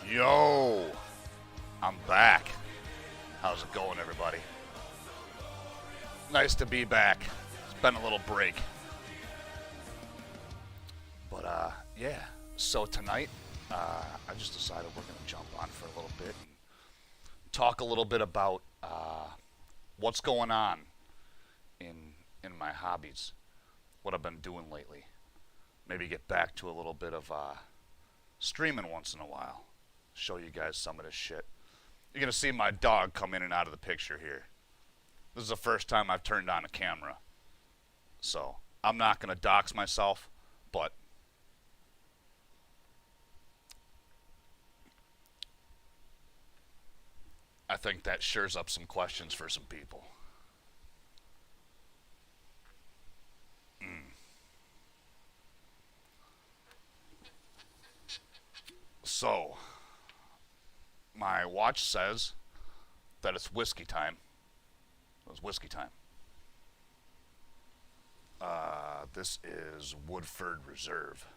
Yo, I'm back. How's it going, everybody? Nice to be back. It's been a little break. But, yeah. So tonight, I just decided we're going to jump on for a little bit and talk a little bit about what's going on in my hobbies, what I've been doing lately. Maybe get back to a little bit of streaming once in a while. Show you guys some of this shit. You're going to see my dog come in and out of the picture here. This is the first time I've turned on a camera. So, I'm not going to dox myself, but I think that shores up some questions for some people. So, my watch says that it's whiskey time. It's whiskey time. This is Woodford Reserve.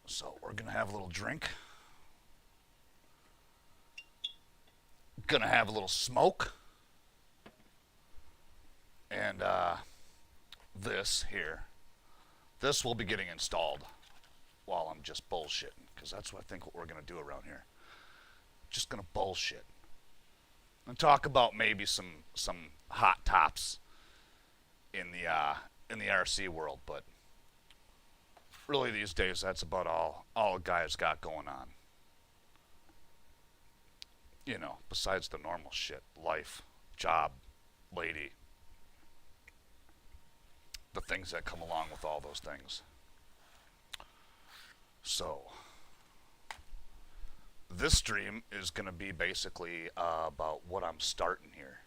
So we're gonna have a little drink. Gonna have a little smoke. And this here, this will be getting installed while I'm just bullshitting, because that's what I think what we're gonna do around here. Just gonna bullshit and talk about maybe some hot tops in the RC world, but really these days that's about all a guy's got going on. You know, besides the normal shit, life, job, lady, the things that come along with all those things. So, this stream is going to be basically about what I'm starting here.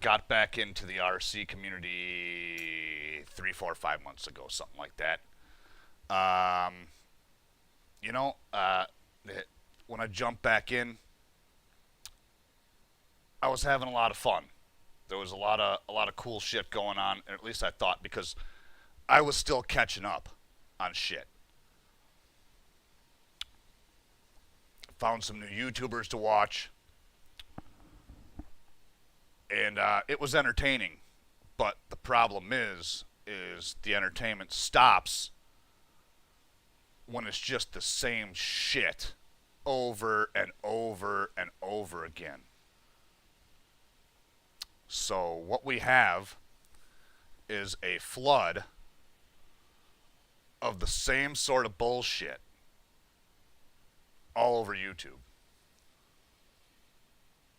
Got back into the RC community 3, 4, 5 months ago, something like that. You know, when I jumped back in, I was having a lot of fun. There was a lot of cool shit going on, at least I thought, because I was still catching up on shit. Found some new YouTubers to watch, and it was entertaining. But the problem is the entertainment stops when it's just the same shit over and over and over again. So what we have is a flood of the same sort of bullshit all over YouTube.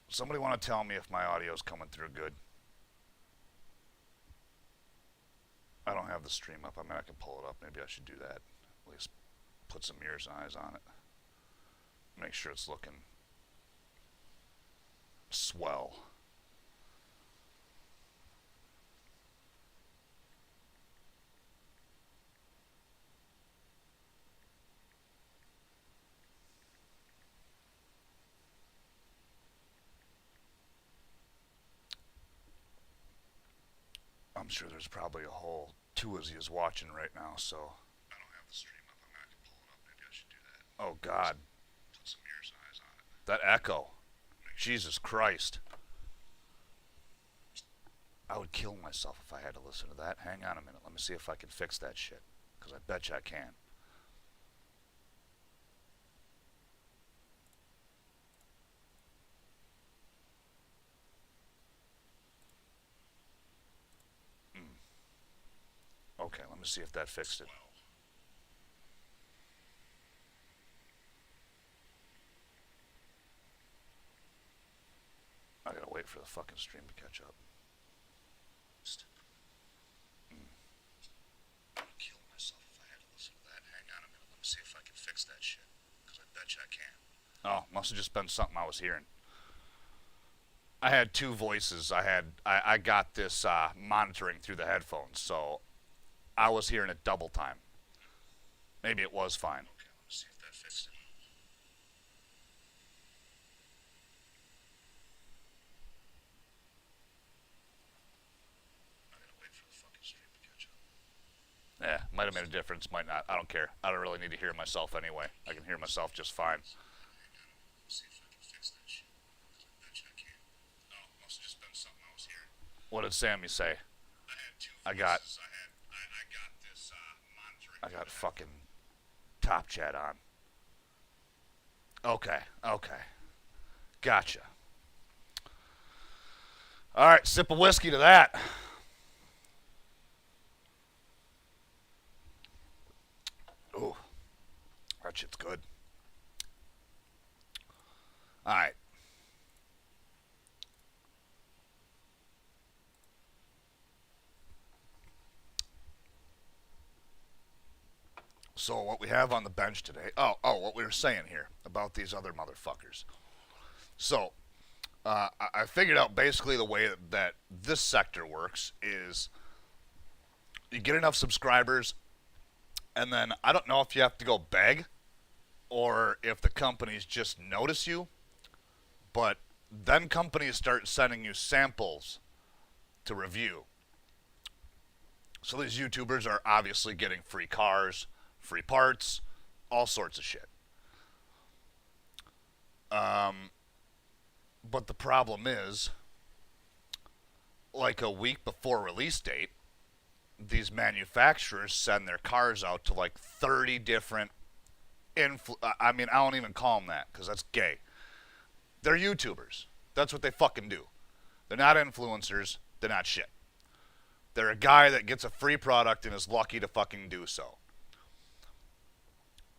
Somebody want to tell me if my audio's coming through good? I don't have the stream up. I mean, I can pull it up. Maybe I should do that. At least put some ears and eyes on it. Make sure it's looking swell. I'm sure there's probably a whole 2 of yous watching right now, so I don't have the stream up. I can pull it up. Maybe I should do that. Oh, God. Put some ears and eyes on it. That echo. Jesus Christ. I would kill myself if I had to listen to that. Hang on a minute. Let me see if I can fix that shit, because I bet you I can. Okay, let me see if that fixed it. I gotta wait for the fucking stream to catch up. I'd kill myself if I had to listen to that. Hang on a minute, let me see if I can fix that shit, because I bet you I can. Oh, must have just been something I was hearing. I had 2 voices. I got this monitoring through the headphones, so I was hearing it double time. Maybe it was fine. Okay, let me see if that fixed it. Yeah, might have made a difference, might not. I don't care. I don't really need to hear myself anyway. I can hear myself just fine. What did Sammy say? I got fucking Top Chat on. Okay, okay. Gotcha. All right, sip of whiskey to that. Ooh, that shit's good. All right. So what we have on the bench today? What we were saying here about these other motherfuckers. So I figured out basically the way that this sector works is you get enough subscribers, and then I don't know if you have to go beg or if the companies just notice you, but then companies start sending you samples to review. So these YouTubers are obviously getting free cars, free parts, all sorts of shit. But the problem is, like a week before release date, these manufacturers send their cars out to like 30 different I mean, I don't even call them that because that's gay. They're YouTubers. That's what they fucking do. They're not influencers. They're not shit. They're a guy that gets a free product and is lucky to fucking do so.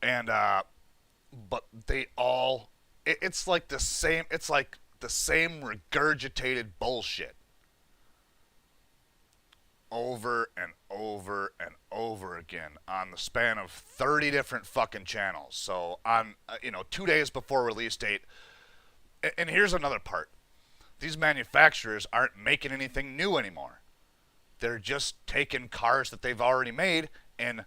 And but they all it's like the same regurgitated bullshit over and over and over again on the span of 30 different fucking channels. So on 2 days before release date. And here's another part. These manufacturers aren't making anything new anymore. They're just taking cars that they've already made and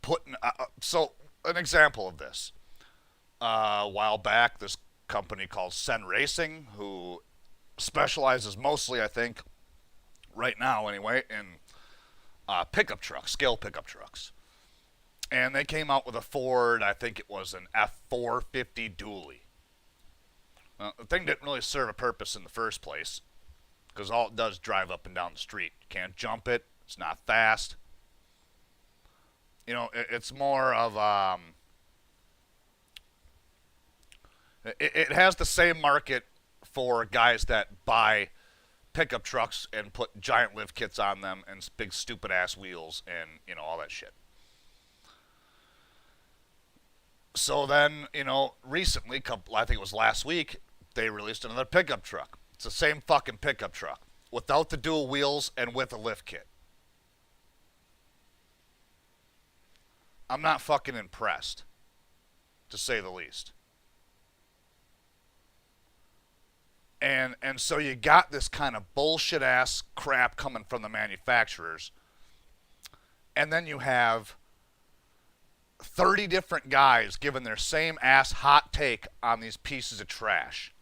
putting so an example of this. A while back, this company called ZD Racing, who specializes mostly, I think, right now anyway, in pickup trucks, scale pickup trucks. And they came out with a Ford, I think it was an F450 dually. The thing didn't really serve a purpose in the first place, because all it does is drive up and down the street. You can't jump it. It's not fast. It's more of it has the same market for guys that buy pickup trucks and put giant lift kits on them and big stupid ass wheels and all that shit. So then, recently, I think it was last week, they released another pickup truck. It's the same fucking pickup truck without the dual wheels and with a lift kit. I'm not fucking impressed, to say the least. And so you got this kind of bullshit ass crap coming from the manufacturers. And then you have 30 different guys giving their same ass hot take on these pieces of trash.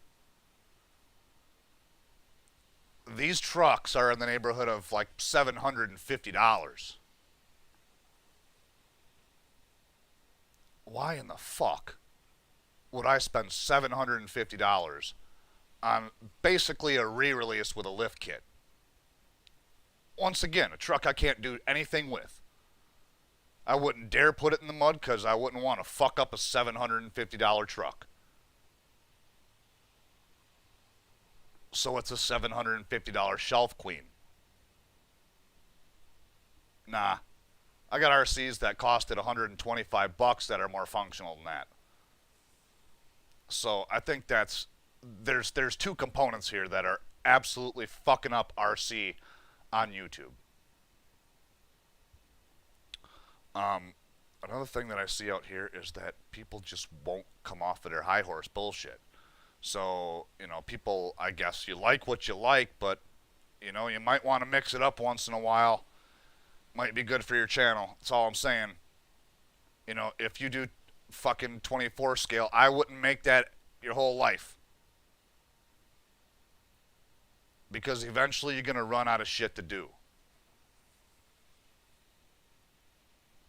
These trucks are in the neighborhood of like $750. Why in the fuck would I spend $750 on basically a re-release with a lift kit? Once again, a truck I can't do anything with. I wouldn't dare put it in the mud because I wouldn't want to fuck up a $750 truck. So it's a $750 shelf queen. Nah. I got RCs that costed $125 that are more functional than that. So I think there's two components here that are absolutely fucking up RC on YouTube. Another thing that I see out here is that people just won't come off of their high horse bullshit. So, people, I guess you like what you like, but, you might want to mix it up once in a while. Might be good for your channel. That's all I'm saying. If you do fucking 24 scale, I wouldn't make that your whole life. Because eventually you're going to run out of shit to do.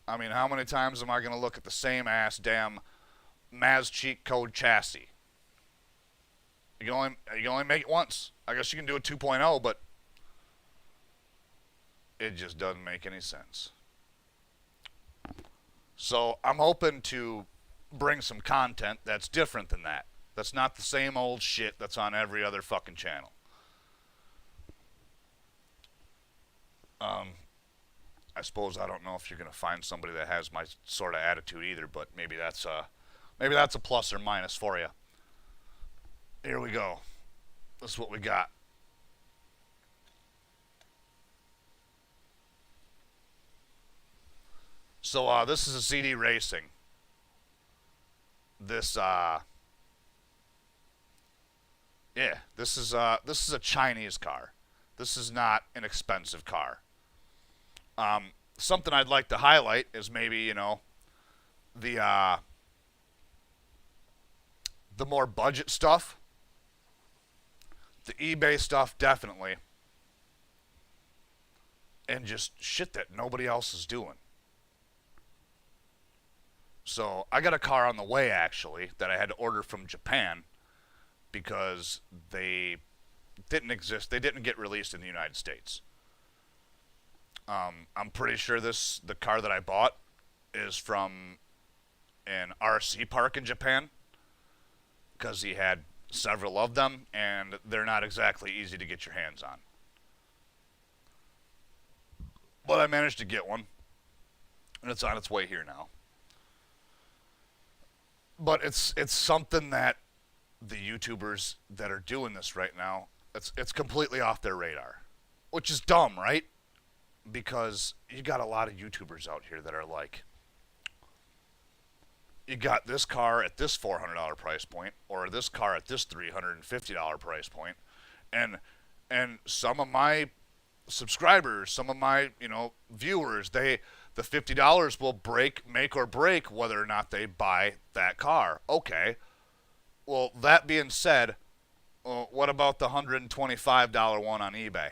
I mean, how many times am I going to look at the same ass damn Maz cheat code chassis? You can only make it once. I guess you can do a 2.0, but it just doesn't make any sense. So I'm hoping to bring some content that's different than that. That's not the same old shit that's on every other fucking channel. I suppose I don't know if you're gonna find somebody that has my sort of attitude either, but maybe that's a plus or minus for you. Here we go. This is what we got. So this is a ZD Racing. This this is a Chinese car. This is not an expensive car. Something I'd like to highlight is maybe, you know, the more budget stuff. The eBay stuff, definitely. And just shit that nobody else is doing. So I got a car on the way, actually, that I had to order from Japan because they didn't exist. They didn't get released in the United States. I'm pretty sure the car that I bought is from an RC park in Japan because he had several of them, and they're not exactly easy to get your hands on. But I managed to get one, and it's on its way here now. But it's something that the YouTubers that are doing this right now, it's completely off their radar, which is dumb, right? Because you got a lot of YouTubers out here that are like, you got this car at this $400 price point, or this car at this $350 price point, and some of my subscribers, some of my, you know, viewers, the $50 will make or break whether or not they buy that car. Okay. Well, that being said, what about the $125 one on eBay?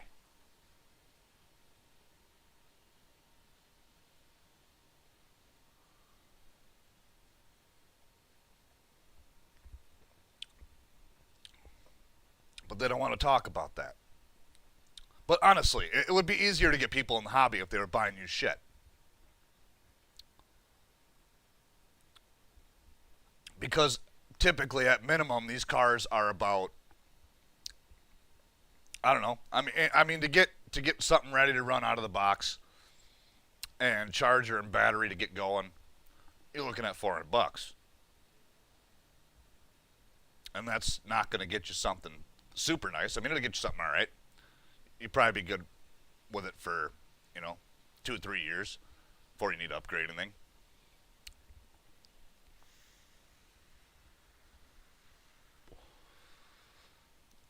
But they don't want to talk about that. But honestly, it would be easier to get people in the hobby if they were buying new shit. Because typically, at minimum, these cars are about, I don't know. I mean to get something ready to run out of the box and charger and battery to get going, you're looking at $400. And that's not going to get you something super nice. I mean, it'll get you something all right. You'd probably be good with it for, you know, 2 or 3 years before you need to upgrade anything.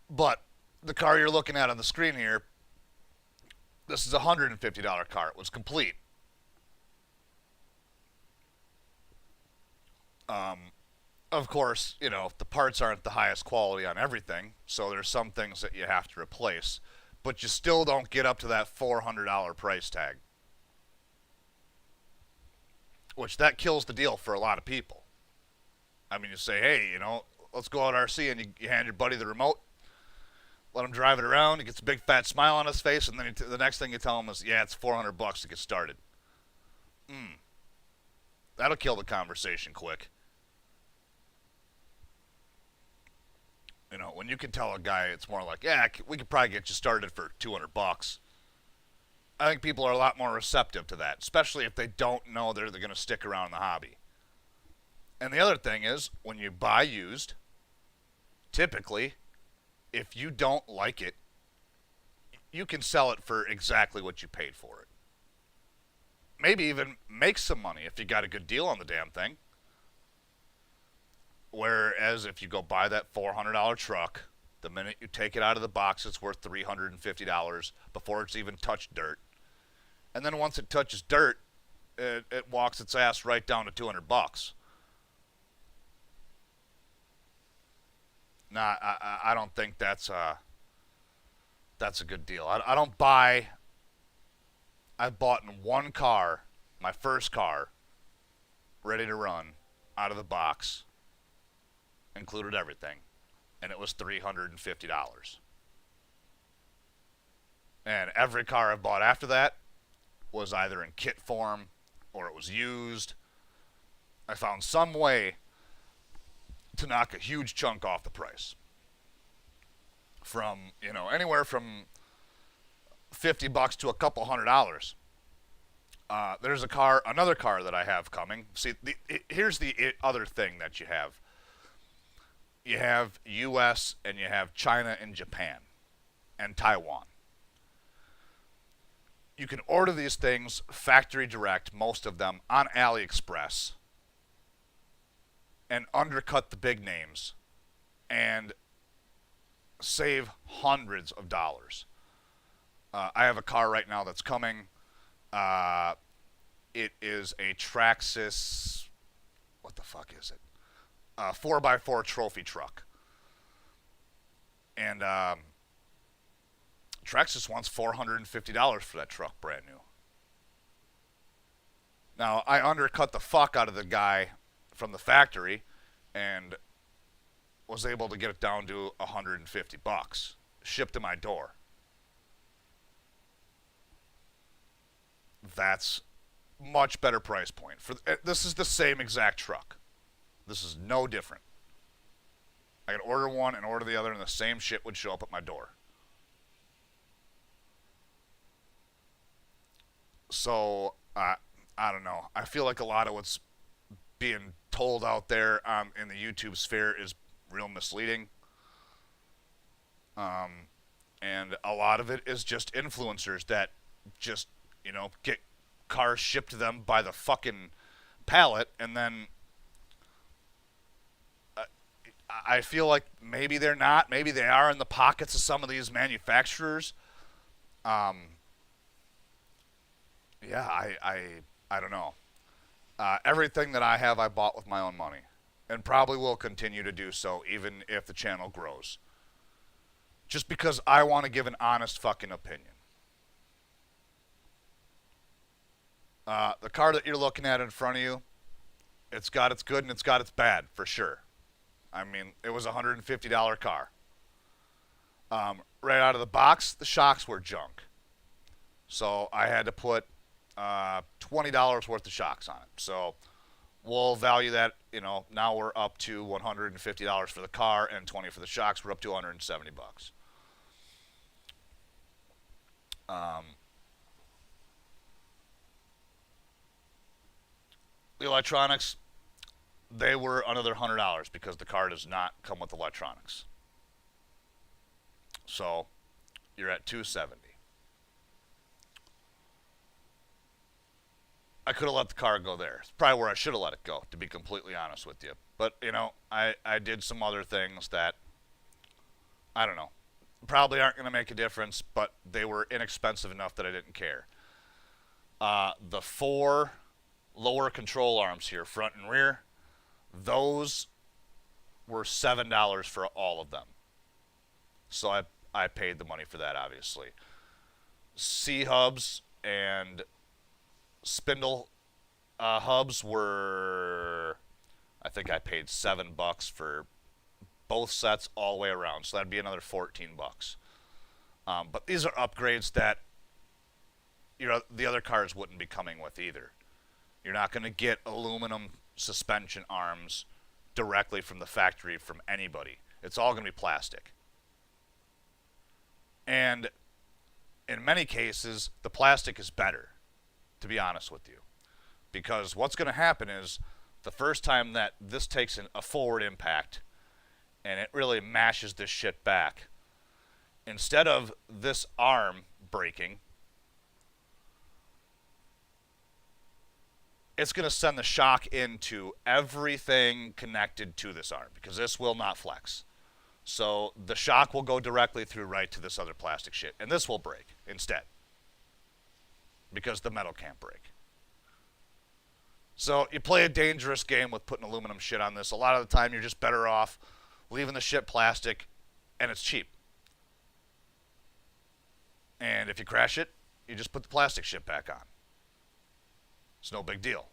But the car you're looking at on the screen here, this is a $150 car. It was complete. Of course, you know, the parts aren't the highest quality on everything, so there's some things that you have to replace. But you still don't get up to that $400 price tag. Which that kills the deal for a lot of people. I mean, you say, hey, you know, let's go out RC, and you hand your buddy the remote, let him drive it around, he gets a big fat smile on his face, and then the next thing you tell him is, yeah, it's $400 to get started. That'll kill the conversation quick. You know, when you can tell a guy, it's more like, yeah, we could probably get you started for $200. I think people are a lot more receptive to that, especially if they don't know they're going to stick around in the hobby. And the other thing is, when you buy used, typically, if you don't like it, you can sell it for exactly what you paid for it. Maybe even make some money if you got a good deal on the damn thing. Whereas if you go buy that $400 truck, the minute you take it out of the box, it's worth $350 before it's even touched dirt. And then once it touches dirt, it walks its ass right down to $200. Nah, I don't think that's a good deal. I don't buy. I've bought in one car my first car, ready to run, out of the box, included everything, and it was $350. And every car I've bought after that was either in kit form or it was used. I found some way to knock a huge chunk off the price. From, anywhere from $50 to a couple $100. There's another car that I have coming. See, here's the other thing that you have. You have U.S. and you have China and Japan and Taiwan. You can order these things factory direct, most of them, on AliExpress, and undercut the big names and save hundreds of dollars. I have a car right now that's coming. It is a Traxxas, what the fuck is it? 4x4 trophy truck. And Traxxas wants $450 for that truck, brand new. Now, I undercut the fuck out of the guy from the factory and was able to get it down to $150, shipped to my door. That's much better price point. This is the same exact truck. This is no different. I could order one and order the other, and the same shit would show up at my door. So, I don't know. I feel like a lot of what's being told out there in the YouTube sphere is real misleading. And a lot of it is just influencers that just, get cars shipped to them by the fucking pallet, and then I feel like maybe they're not. Maybe they are in the pockets of some of these manufacturers. Yeah, I don't know. Everything that I have, I bought with my own money, and probably will continue to do so, even if the channel grows. Just because I want to give an honest fucking opinion. The car that you're looking at in front of you, it's got its good and it's got its bad, for sure. I mean, it was a $150 car. Right out of the box, the shocks were junk. So I had to put $20 worth of shocks on it. So we'll value that, now we're up to $150 for the car and $20 for the shocks. We're up to $170. The electronics, they were another $100 because the car does not come with electronics. So you're at $270. I could have let the car go there. It's probably where I should have let it go, to be completely honest with you. But, I did some other things that, I don't know, probably aren't going to make a difference, but they were inexpensive enough that I didn't care. The 4 lower control arms here, front and rear, those were $7 for all of them. So I paid the money for that, obviously. C-hubs and spindle hubs were, I think I paid $7 for both sets all the way around, so that'd be another $14. But these are upgrades that the other cars wouldn't be coming with either. You're not going to get aluminum suspension arms directly from the factory from anybody. It's all going to be plastic. And in many cases, the plastic is better, to be honest with you. Because what's going to happen is the first time that this takes a forward impact and it really mashes this shit back, instead of this arm breaking, it's going to send the shock into everything connected to this arm, because this will not flex. So the shock will go directly through right to this other plastic shit, and this will break instead, because the metal can't break. So you play a dangerous game with putting aluminum shit on this. A lot of the time you're just better off leaving the shit plastic, and it's cheap. And if you crash it, you just put the plastic shit back on. It's no big deal.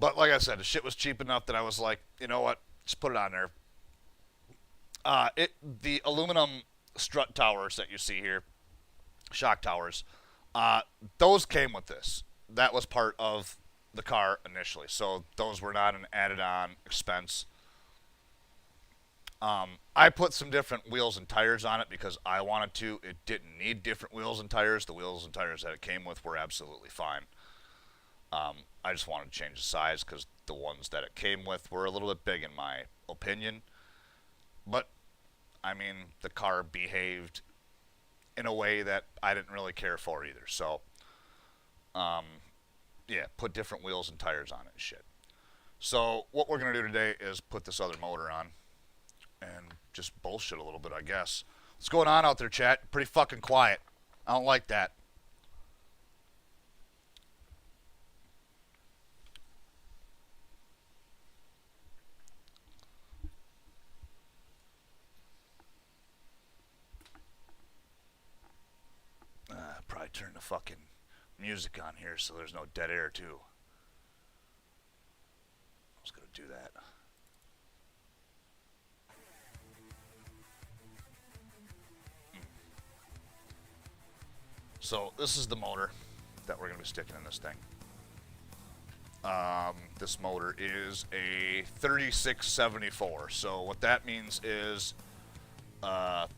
But like I said, the shit was cheap enough that I was like, you know what? Just put it on there. The aluminum strut towers that you see here, shock towers, those came with this. That was part of the car initially. So those were not an added on expense. I put some different wheels and tires on it because I wanted to. It didn't need different wheels and tires. The wheels and tires that it came with were absolutely fine. I just wanted to change the size because the ones that it came with were a little bit big in my opinion. But, I mean, the car behaved in a way that I didn't really care for either. So, yeah, put different wheels and tires on it and shit. So, what we're going to do today is put this other motor on and just bullshit a little bit, I guess. What's going on out there, chat? Pretty fucking quiet. I don't like that. Probably turn the fucking music on here so there's no dead air too. I was gonna do that. So this is the motor that we're gonna be sticking in this thing. This motor is a 3674. So what that means is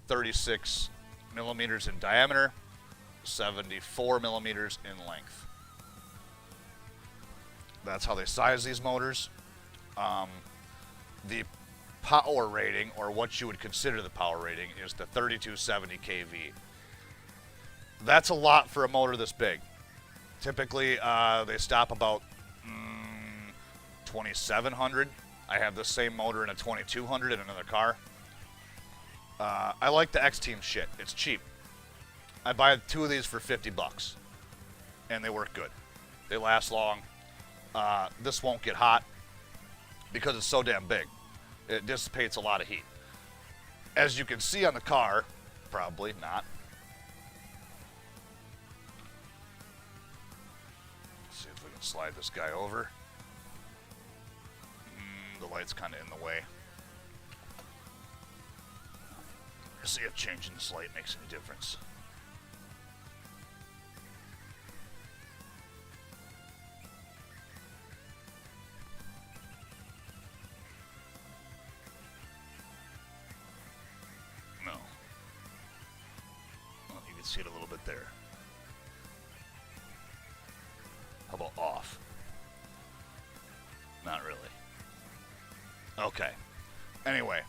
36 millimeters in diameter, 74 millimeters in length. That's how they size these motors. The power rating, or what you would consider the power rating, is the 3270 kV. That's a lot for a motor this big. Typically, they stop about 2700. I have the same motor in a 2200 in another car. I like the X-Team shit. It's cheap. I buy 2 of these for 50 bucks, and they work good. They last long. This won't get hot because it's so damn big. It dissipates a lot of heat. As you can see on the car, probably not. Let's see if we can slide this guy over. The light's kind of in the way. Let's see if changing this light makes any difference. See it a little bit there. How about off? Not really. Okay. Anyway,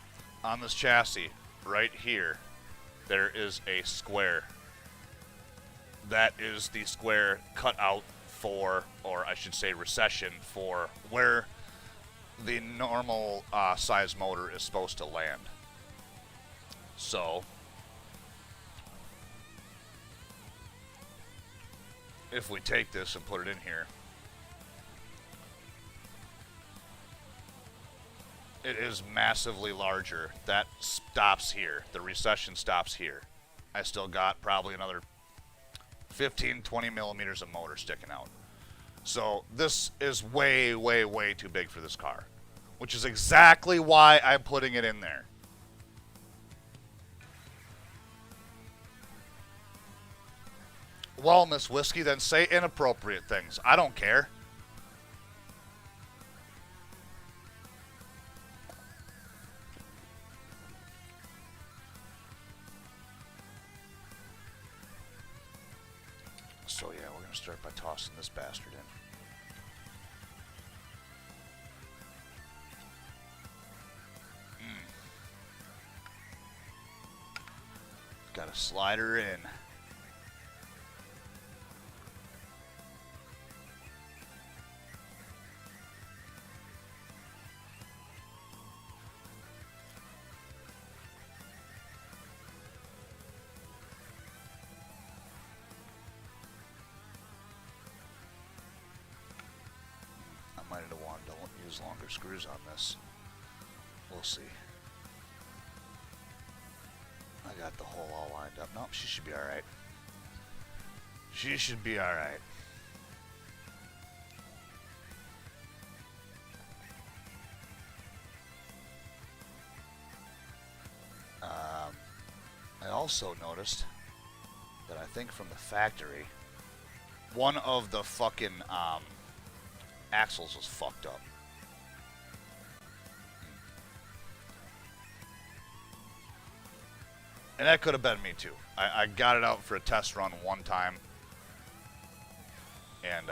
on this chassis, right here, there is a square. That is the square cut out for, or I should say recession, for where the normal size motor is supposed to land. So, if we take this and put it in here, it is massively larger. That stops here. The recession stops here. I still got probably another 15, 20 millimeters of motor sticking out. So this is way, way, way too big for this car, which is exactly why I'm putting it in there. Well, Miss Whiskey, then say inappropriate things. I don't care. So yeah, we're going to start by tossing this bastard in. Got to slide her in. Might have wanted to use longer screws on this. We'll see. I got the hole all lined up. Nope, she should be alright. She should be alright. I also noticed that I think from the factory, one of the fucking axles was fucked up. And that could have been me too. I got it out for a test run one time. And,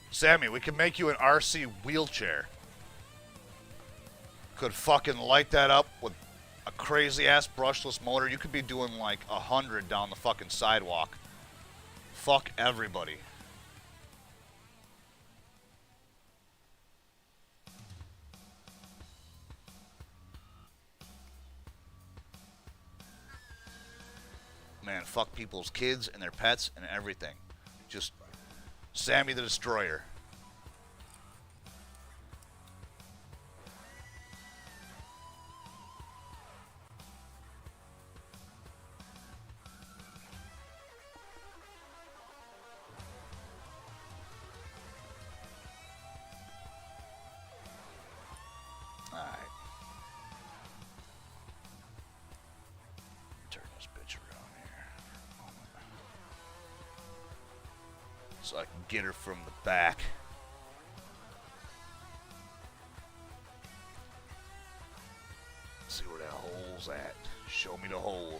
Sammy, we can make you an RC wheelchair. Could fucking light that up with a crazy-ass brushless motor. You could be doing like 100 down the fucking sidewalk. Fuck everybody. Man, fuck people's kids and their pets and everything. Just Sammy the Destroyer. So I can get her from the back. See where that hole's at. Show me the hole.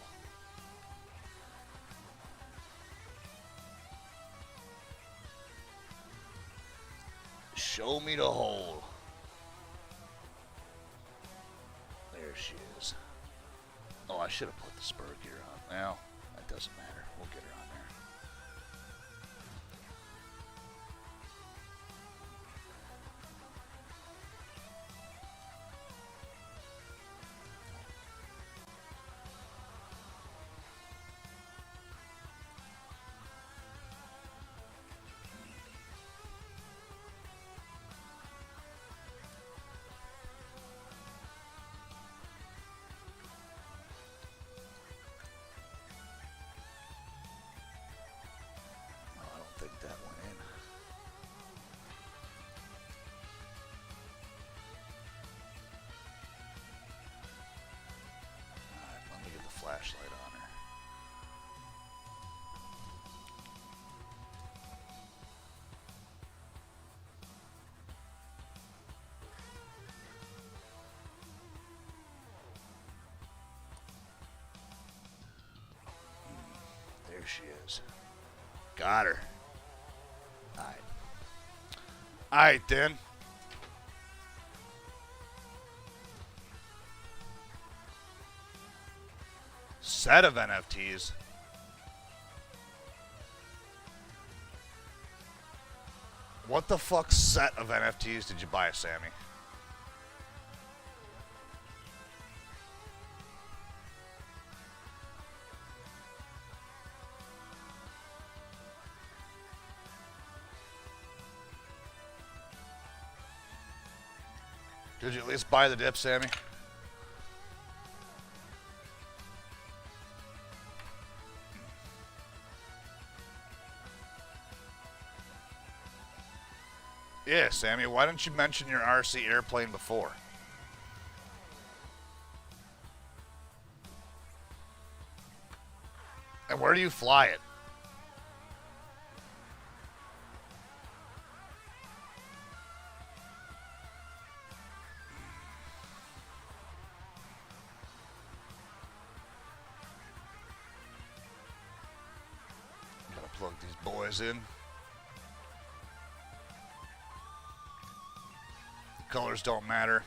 Show me the hole. There she is. Oh, I should have put the spur gear on. Well, that doesn't matter. We'll get her on there. I think that went in. Alright, let me get the flashlight on her. There she is. Got her. Alright. Alright then. Set of NFTs. What the fuck set of NFTs did you buy, Sammy? Did you at least buy the dip, Sammy? Yeah, Sammy, why didn't you mention your RC airplane before? And where do you fly it? Gotta plug these boys in. Colors don't matter.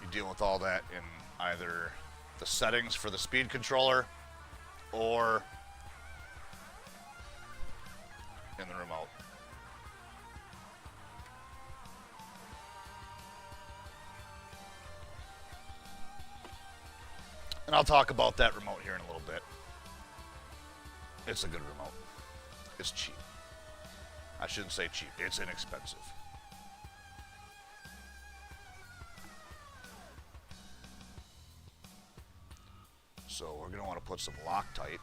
You deal with all that in either the settings for the speed controller or in the remote. And I'll talk about that remote here in a little bit. It's a good remote. It's cheap. I shouldn't say cheap. It's inexpensive. So we're going to want to put some Loctite.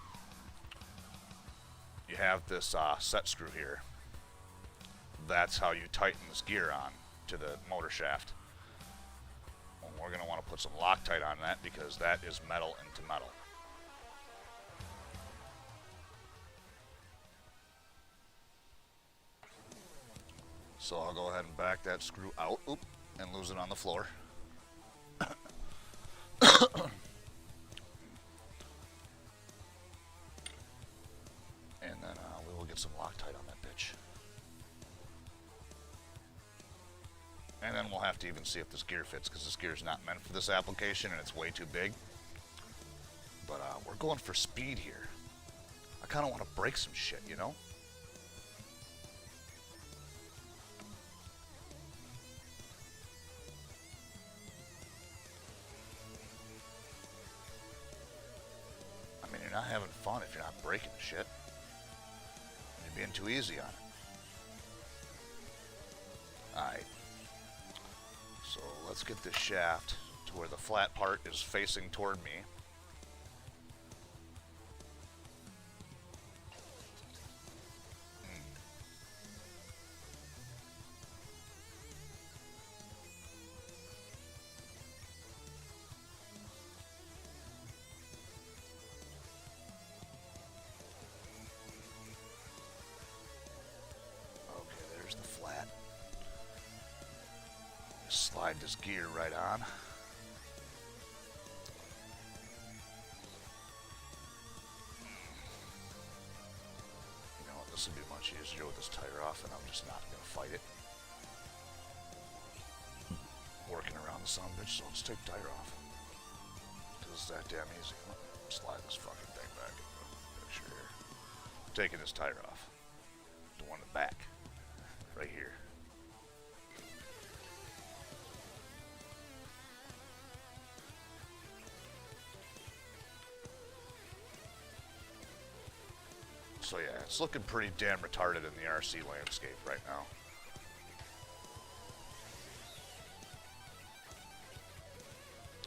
You have this set screw here. That's how you tighten this gear on to the motor shaft. And we're going to want to put some Loctite on that because that is metal into metal. So I'll go ahead and back that screw out, and lose it on the floor. And then we will get some Loctite on that bitch. And then we'll have to even see if this gear fits, because this gear is not meant for this application and it's way too big. But we're going for speed here. I kind of want to break some shit, you know? I mean, you're not having fun if you're not breaking shit. You're being too easy on it. Alright. So let's get this shaft to where the flat part is facing toward me. Slide this gear right on. You know what, this would be much easier with this tire off, and I'm just not going to fight it. Working around the son-bitch, so let's take the tire off. Because it's that damn easy. Slide this fucking thing back in the picture here. Taking this tire off. The one in the back. Right here. So yeah, it's looking pretty damn retarded in the RC landscape right now.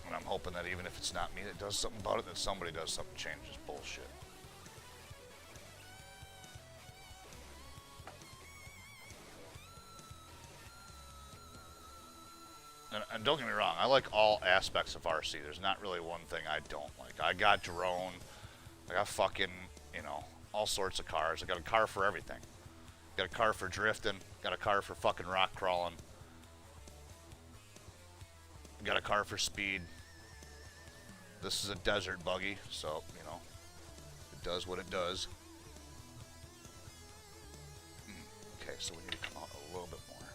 And I'm hoping that even if it's not me that does something about it, that somebody does something to change this bullshit. And don't get me wrong, I like all aspects of RC. There's not really one thing I don't like. I got drone, I got fucking, you know, all sorts of cars. I got a car for everything. Got a car for drifting. Got a car for fucking rock crawling. Got a car for speed. This is a desert buggy, so, you know, it does what it does. Okay, so we need to come out a little bit more.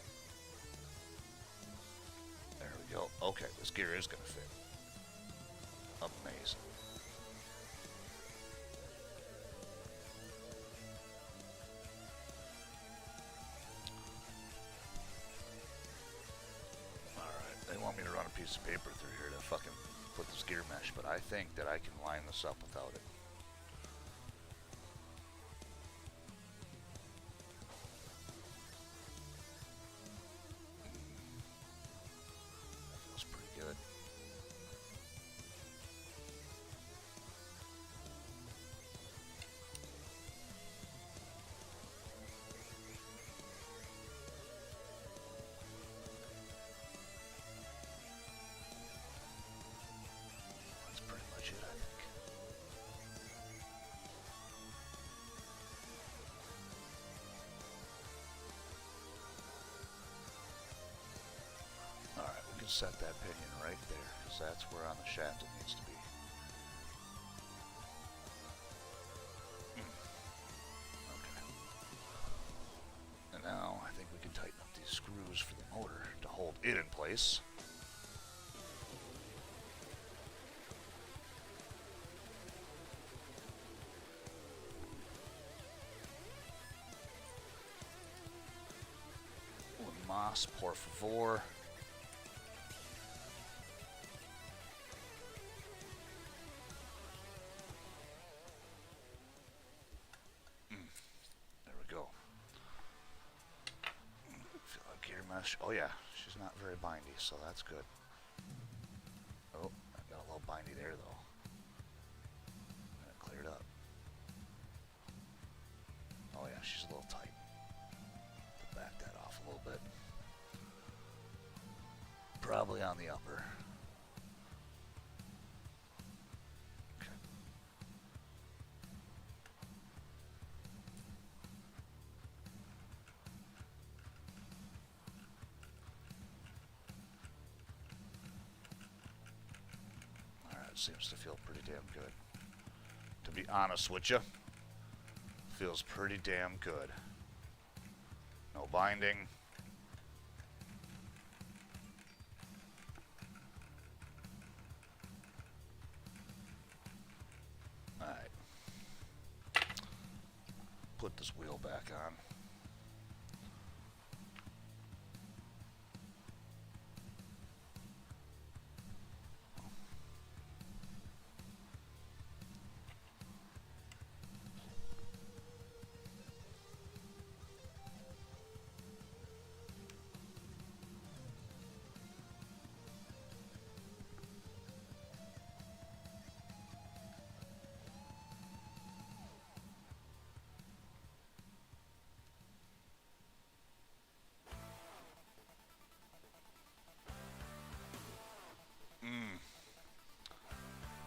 There we go. Okay, this gear is going to fit. Amazing. Piece of paper through here to fucking put this gear mesh, but I think that I can line this up without it. That feels pretty good. Set that pinion right there, because that's where on the shaft it needs to be. Okay. And now I think we can tighten up these screws for the motor to hold it in place. Un más, por favor. Oh yeah, she's not very bindy, so that's good. Oh, I got a little bindy there though. Oh yeah, she's a little tight. Back that off a little bit. Probably on the upper. Okay. Alright, seems to feel pretty damn good. To be honest with you, feels pretty damn good. No binding. Alright. Put this wheel back on.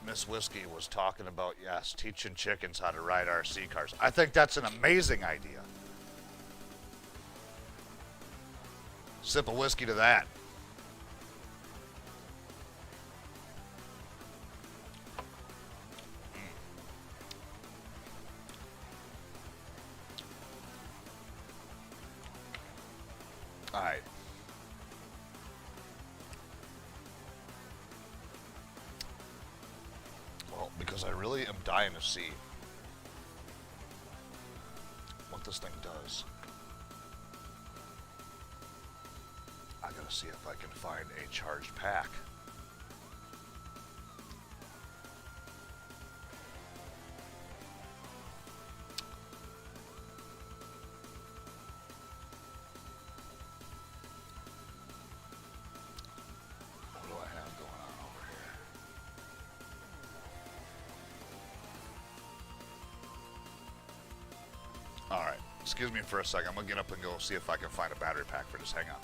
Miss Whiskey was talking about, yes, teaching chickens how to ride RC cars. I think that's an amazing idea. Sip of whiskey to that. All right. Well, because I really am dying to see what this thing does. I gotta see if I can find a charged pack. Alright, excuse me for a second. I'm going to get up and go see if I can find a battery pack for this. Hang on.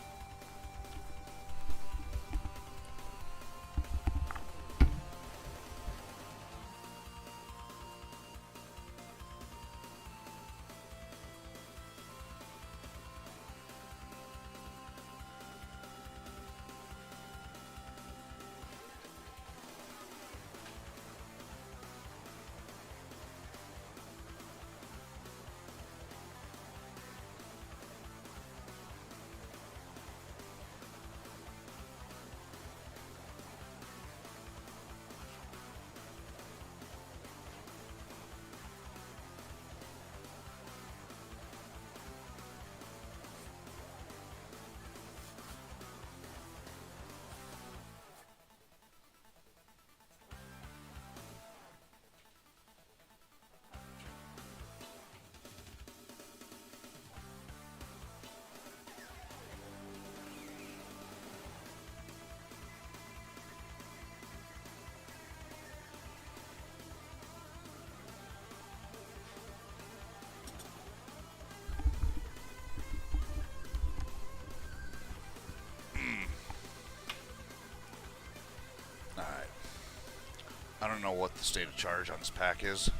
I don't know what the state of charge on this pack is.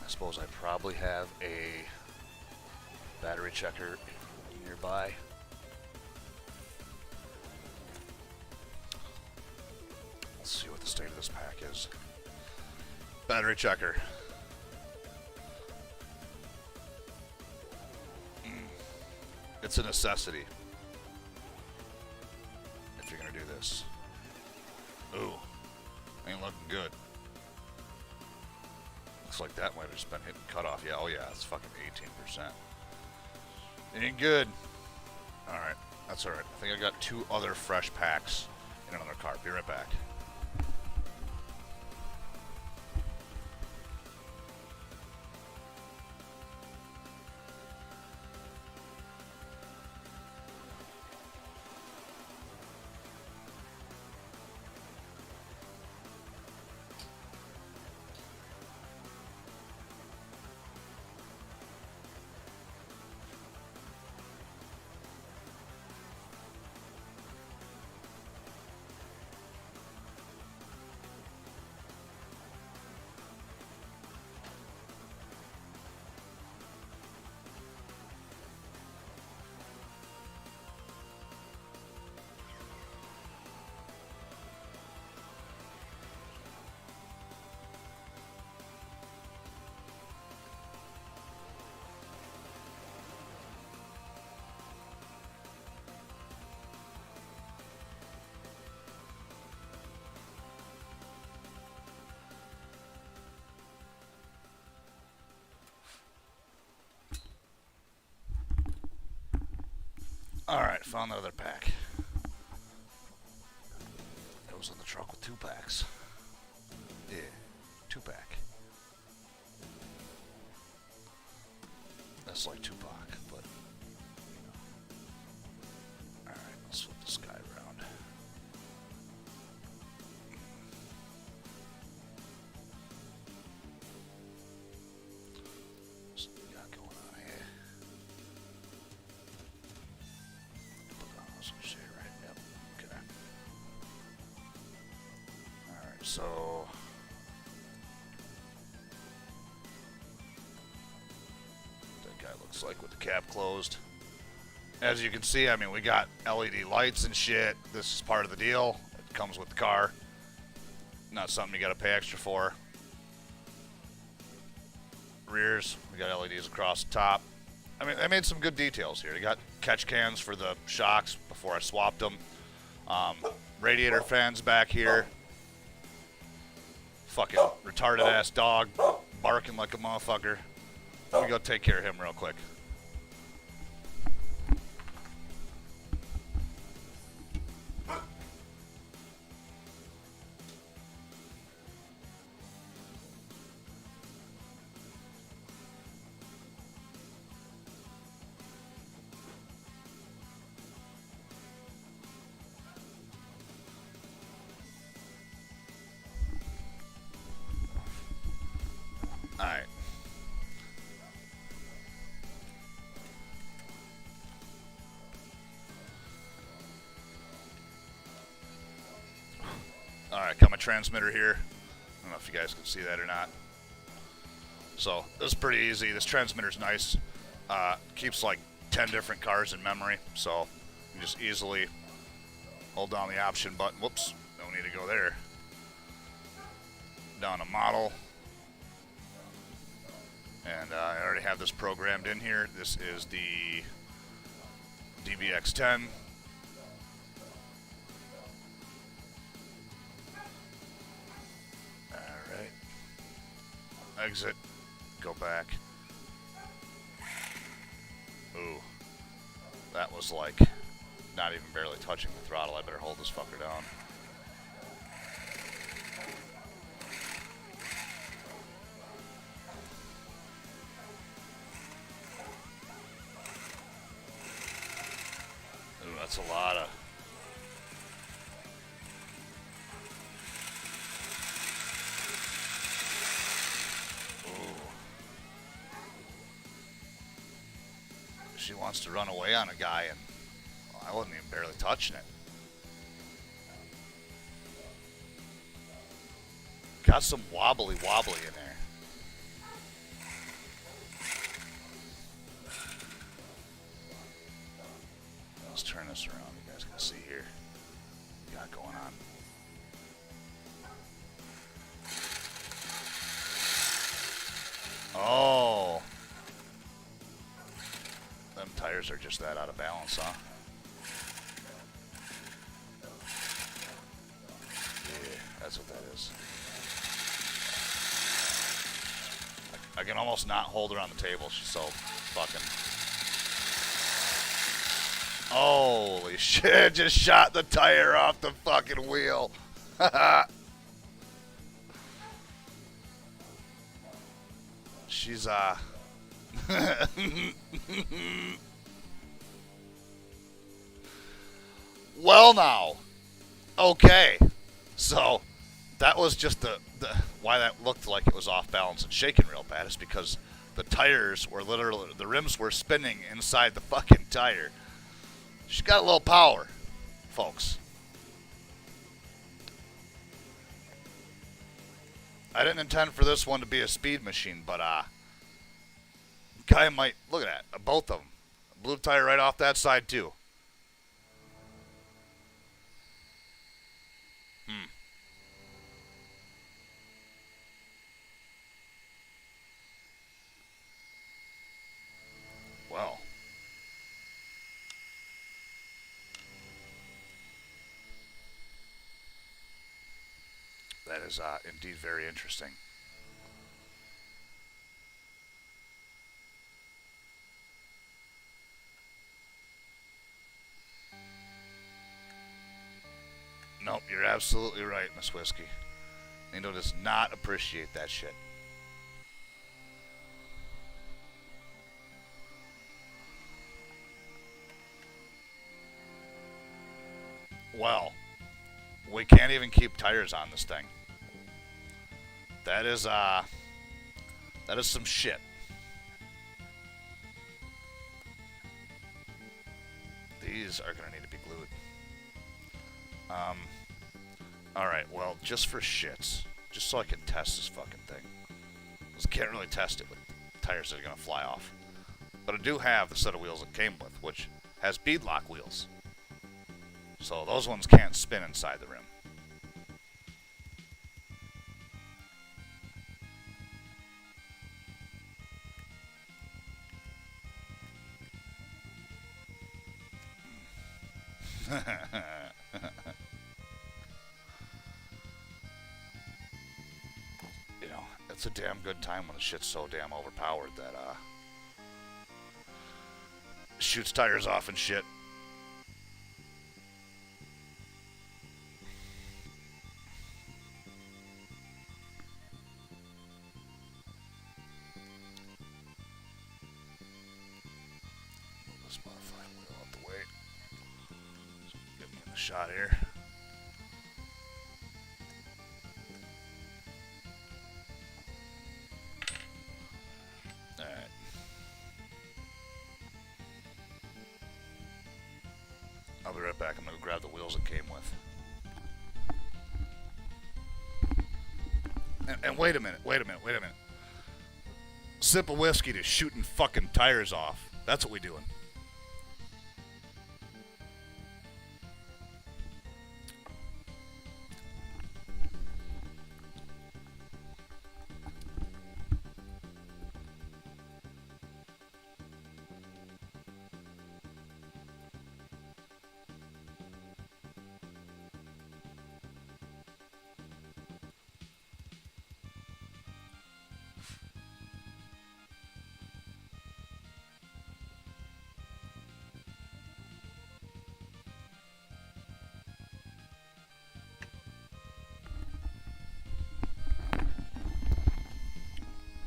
I suppose I probably have a battery checker nearby. Let's see what the state of this pack is. Battery checker. It's a necessity if you're gonna do this. Ooh. Ain't looking good. Looks like that might have just been hitting cutoff. Yeah, oh yeah, it's fucking 18%. Ain't good. Alright, that's alright. I think I got 2 other fresh packs in another car. Be right back. Alright, found the other pack. It was in the truck with 2 packs. Yeah, 2-pack. That's like Tupac, but you know. Alright, let's flip this guy around. What's we got going on here? Put on some shit, right? Yep. Okay. Alright, so looks like with the cap closed. As you can see, I mean, we got LED lights and shit. This is part of the deal. It comes with the car. Not something you gotta pay extra for. Rears, we got LEDs across the top. I mean, they made some good details here. You got catch cans for the shocks before I swapped them. Radiator fans back here. Fucking retarded ass dog barking like a motherfucker. Let me go take care of him real quick. Alright. Alright, got my transmitter here. I don't know if you guys can see that or not. So, this is pretty easy. This transmitter's nice. Keeps like 10 different cars in memory. So, you just easily hold down the option button. Whoops, no need to go there. Down to model. And I already have this programmed in here. This is the DBX 10. Alright. Exit. Go back. Ooh. That was like not even barely touching the throttle. I better hold this fucker down. Ooh, that's a lot of... She wants to run away on a guy, and well, I wasn't even barely touching it. Got some wobbly in there. Let's turn this around. You guys can see here what we got going on. Oh. Them tires are just that out of balance, huh? Yeah, that's what that is. I can almost not hold her on the table. She's so fucking... Holy shit, just shot the tire off the fucking wheel. She's, well now. Okay. So, that was just the why that looked like it was off balance and shaking real bad is because the tires were literally, the rims were spinning inside the fucking tire. She's got a little power, folks. I didn't intend for this one to be a speed machine, but guy might, look at that, both of them. Blew the tire right off that side too. Well. That is indeed very interesting. Nope, you're absolutely right, Miss Whiskey. Nino does not appreciate that shit. Well, we can't even keep tires on this thing. That is some shit. These are gonna need to be glued. Alright, well, just for shits. Just so I can test this fucking thing. Because I can't really test it with tires that are gonna fly off. But I do have the set of wheels it came with, which has beadlock wheels. So those ones can't spin inside the rim. You know, it's a damn good time when the shit's so damn overpowered that shoots tires off and shit. Move this motherfucking wheel out the way. Get me in the shot here. Alright. I'll be right back. I'm gonna go grab the wheels it came with. And wait a minute. Sip of whiskey to shooting fucking tires off. That's what we doing.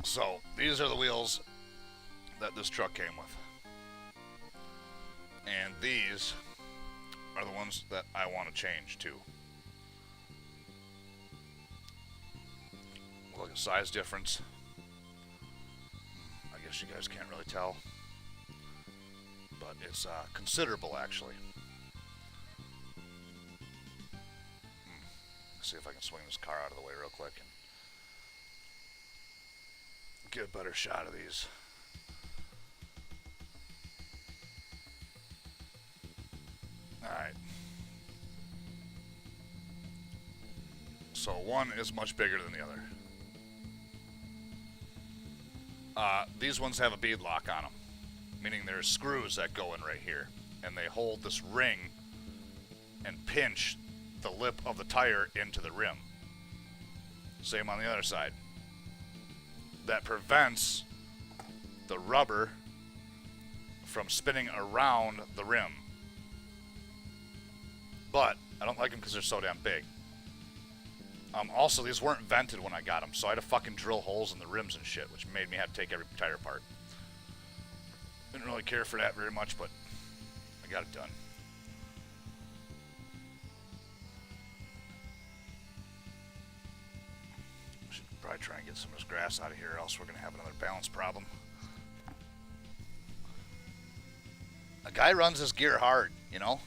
So, these are the wheels that this truck came with. And these are the ones that I want to change to. Look at size difference. I guess you guys can't really tell. But it's considerable, actually. Let's see if I can swing this car out of the way real quick and get a better shot of these. Alright. So one is much bigger than the other. These ones have a bead lock on them, meaning there's screws that go in right here, and they hold this ring and pinch the lip of the tire into the rim. Same on the other side. That prevents the rubber from spinning around the rim. But I don't like them because they're so damn big. Also, these weren't vented when I got them, so I had to fucking drill holes in the rims and shit, which made me have to take every tire apart. Didn't really care for that very much, but I got it done. Should probably try and get some of this grass out of here, or else we're going to have another balance problem. A guy runs his gear hard, you know?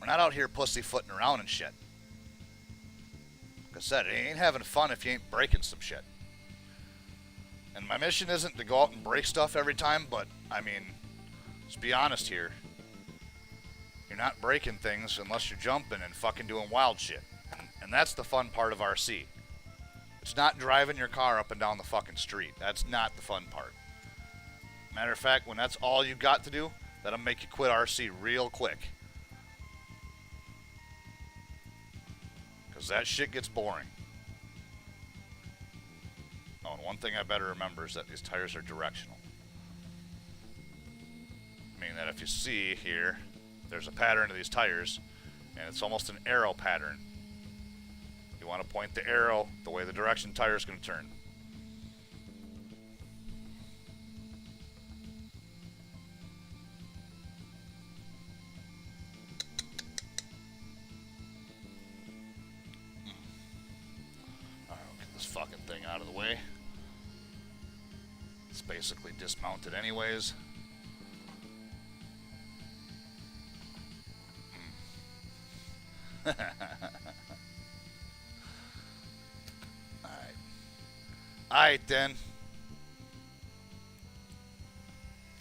We're not out here pussyfooting around and shit. Like I said, it ain't having fun if you ain't breaking some shit. And my mission isn't to go out and break stuff every time, but, I mean, let's be honest here. You're not breaking things unless you're jumping and fucking doing wild shit. And that's the fun part of RC. It's not driving your car up and down the fucking street. That's not the fun part. Matter of fact, when that's all you got to do, that'll make you quit RC real quick. Because that shit gets boring. Oh, and one thing I better remember is that these tires are directional. Meaning that if you see here, there's a pattern to these tires, And it's almost an arrow pattern. You want to point the arrow the way the direction tire is going to turn. Alright, we'll get this fucking thing out of the way. It's basically dismounted anyways. Alright then.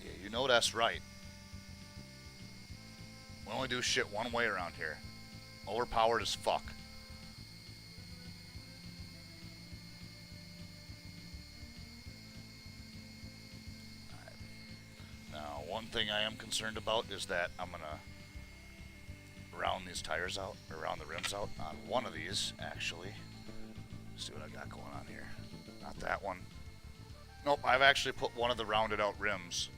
Yeah, you know that's right. We only do shit one way around here. Overpowered as fuck. Alright. Now, one thing I am concerned about is that I'm gonna round these tires out, or round the rims out on one of these, actually. Let's see what I got going on here. Not that one. Nope, I've actually put one of the rounded out rims.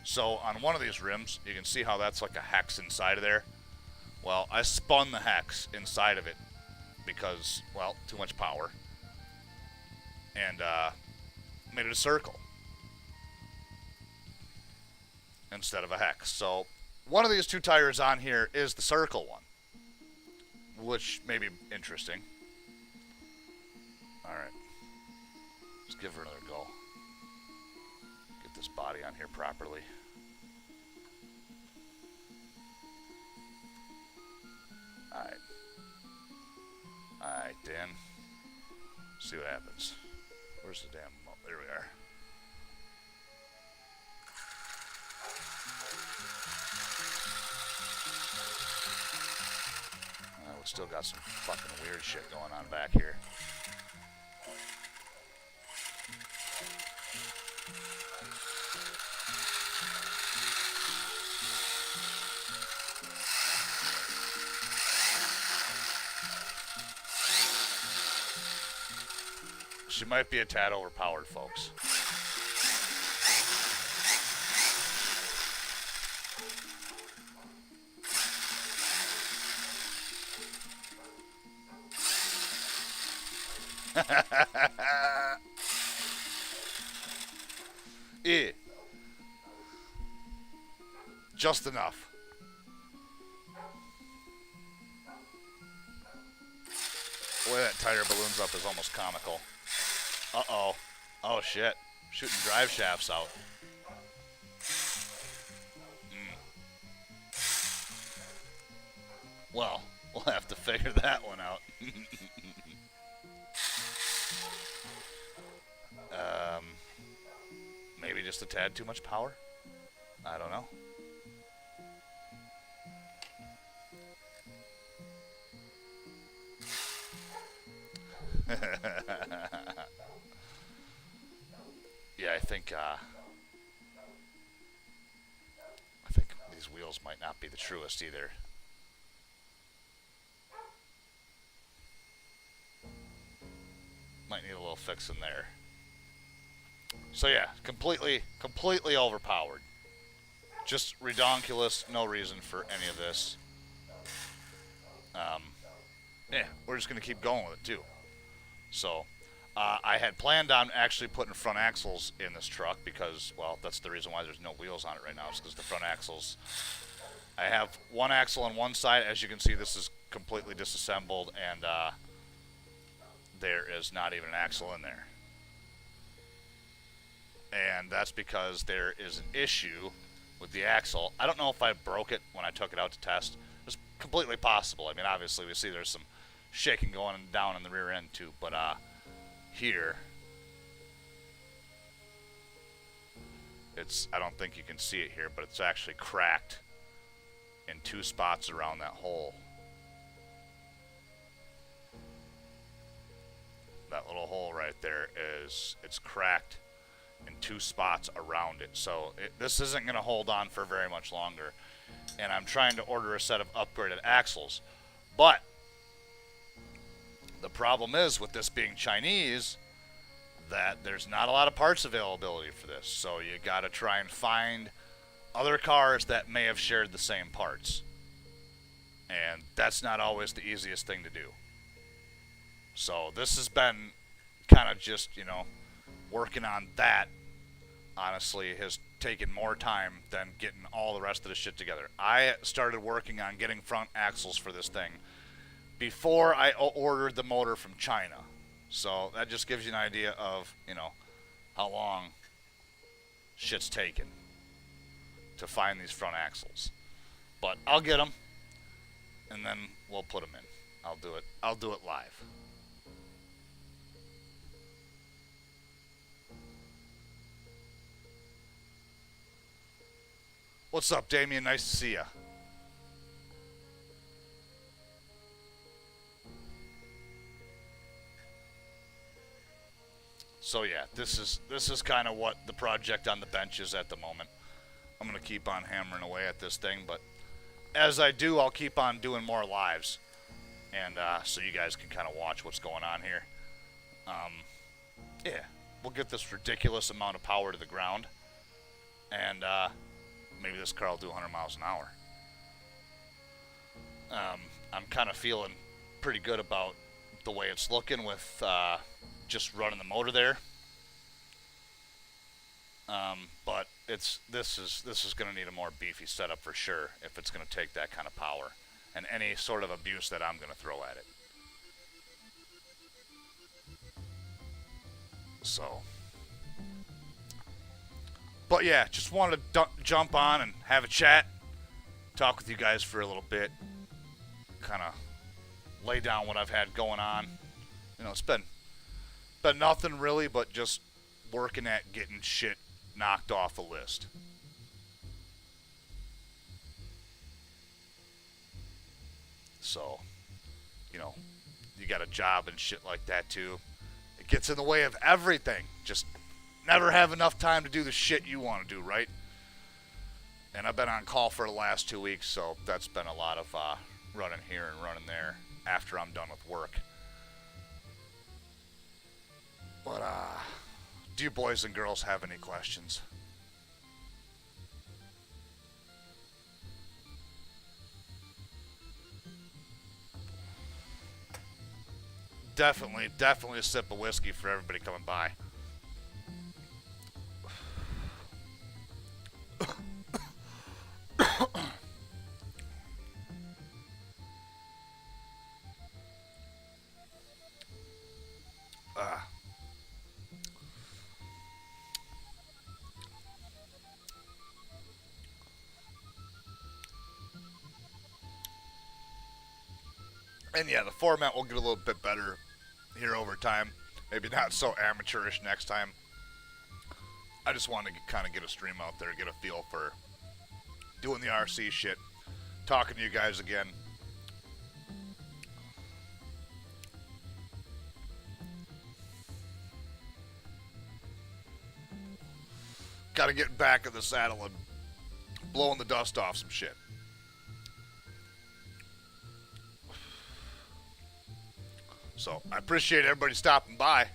So on one of these rims, you can see how that's like a hex inside of there. Well, I spun the hex inside of it because, well, too much power. And made it a circle instead of a hex. So one of these two tires on here is the circle one, which may be interesting. Alright. Let's give her another go. Get this body on here properly. Alright. Alright, then. See what happens. Where's the damn... Oh, there we are. We still got some fucking weird shit going on back here. She might be a tad overpowered, folks. Yeah. Just enough. The way that tire balloons up is almost comical. Uh-oh. Oh, shit. Shooting drive shafts out. Well, we'll have to figure that one out. Maybe just a tad too much power? I don't know. Yeah, I think these wheels might not be the truest either. Might need a little fix in there. So yeah, completely overpowered. Just redonkulous, no reason for any of this. Yeah, we're just gonna keep going with it too. So, I had planned on actually putting front axles in this truck because, well, that's the reason why there's no wheels on it right now, is because the front axles, I have one axle on one side. As you can see, this is completely disassembled, and there is not even an axle in there. And that's because there is an issue with the axle. I don't know if I broke it when I took it out to test. It's completely possible. I mean, obviously, we see there's some shaking going down in the rear end too, but here, it's, I don't think you can see it here, but it's actually cracked in two spots around that hole. That little hole right there is, it's cracked in two spots around it. So this isn't going to hold on for very much longer. And I'm trying to order a set of upgraded axles. But the problem is, with this being Chinese, that there's not a lot of parts availability for this. So you got to try and find other cars that may have shared the same parts. And that's not always the easiest thing to do. So this has been kind of just, you know, working on that, honestly, has taken more time than getting all the rest of the shit together. I started working on getting front axles for this thing before I ordered the motor from China. So that just gives you an idea of, you know, how long shit's taken to find these front axles. But I'll get them, and then we'll put them in. I'll do it live. What's up, Damien? Nice to see ya. So yeah, this is kind of what the project on the bench is at the moment. I'm gonna keep on hammering away at this thing, but as I do, I'll keep on doing more lives, and so you guys can kind of watch what's going on here. Yeah, we'll get this ridiculous amount of power to the ground, and maybe this car will do 100 miles an hour. I'm kind of feeling pretty good about the way it's looking with just running the motor there. But this is going to need a more beefy setup for sure if it's going to take that kind of power and any sort of abuse that I'm going to throw at it. So, but yeah, just wanted to jump on and have a chat, talk with you guys for a little bit, kind of lay down what I've had going on. You know, it's been nothing really, but just working at getting shit knocked off the list. So, you know, you got a job and shit like that too. It gets in the way of everything. Just never have enough time to do the shit you want to do, right? And I've been on call for the last 2 weeks, so that's been a lot of running here and running there after I'm done with work. But, do you boys and girls have any questions? Definitely a sip of whiskey for everybody coming by. And yeah, the format will get a little bit better here over time. Maybe not so amateurish next time. I just wanted to kind of get a stream out there, get a feel for doing the RC shit, talking to you guys again. Got to get back in the saddle and blowing the dust off some shit. So, I appreciate everybody stopping by.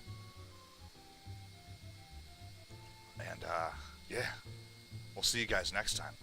And, yeah, we'll see you guys next time.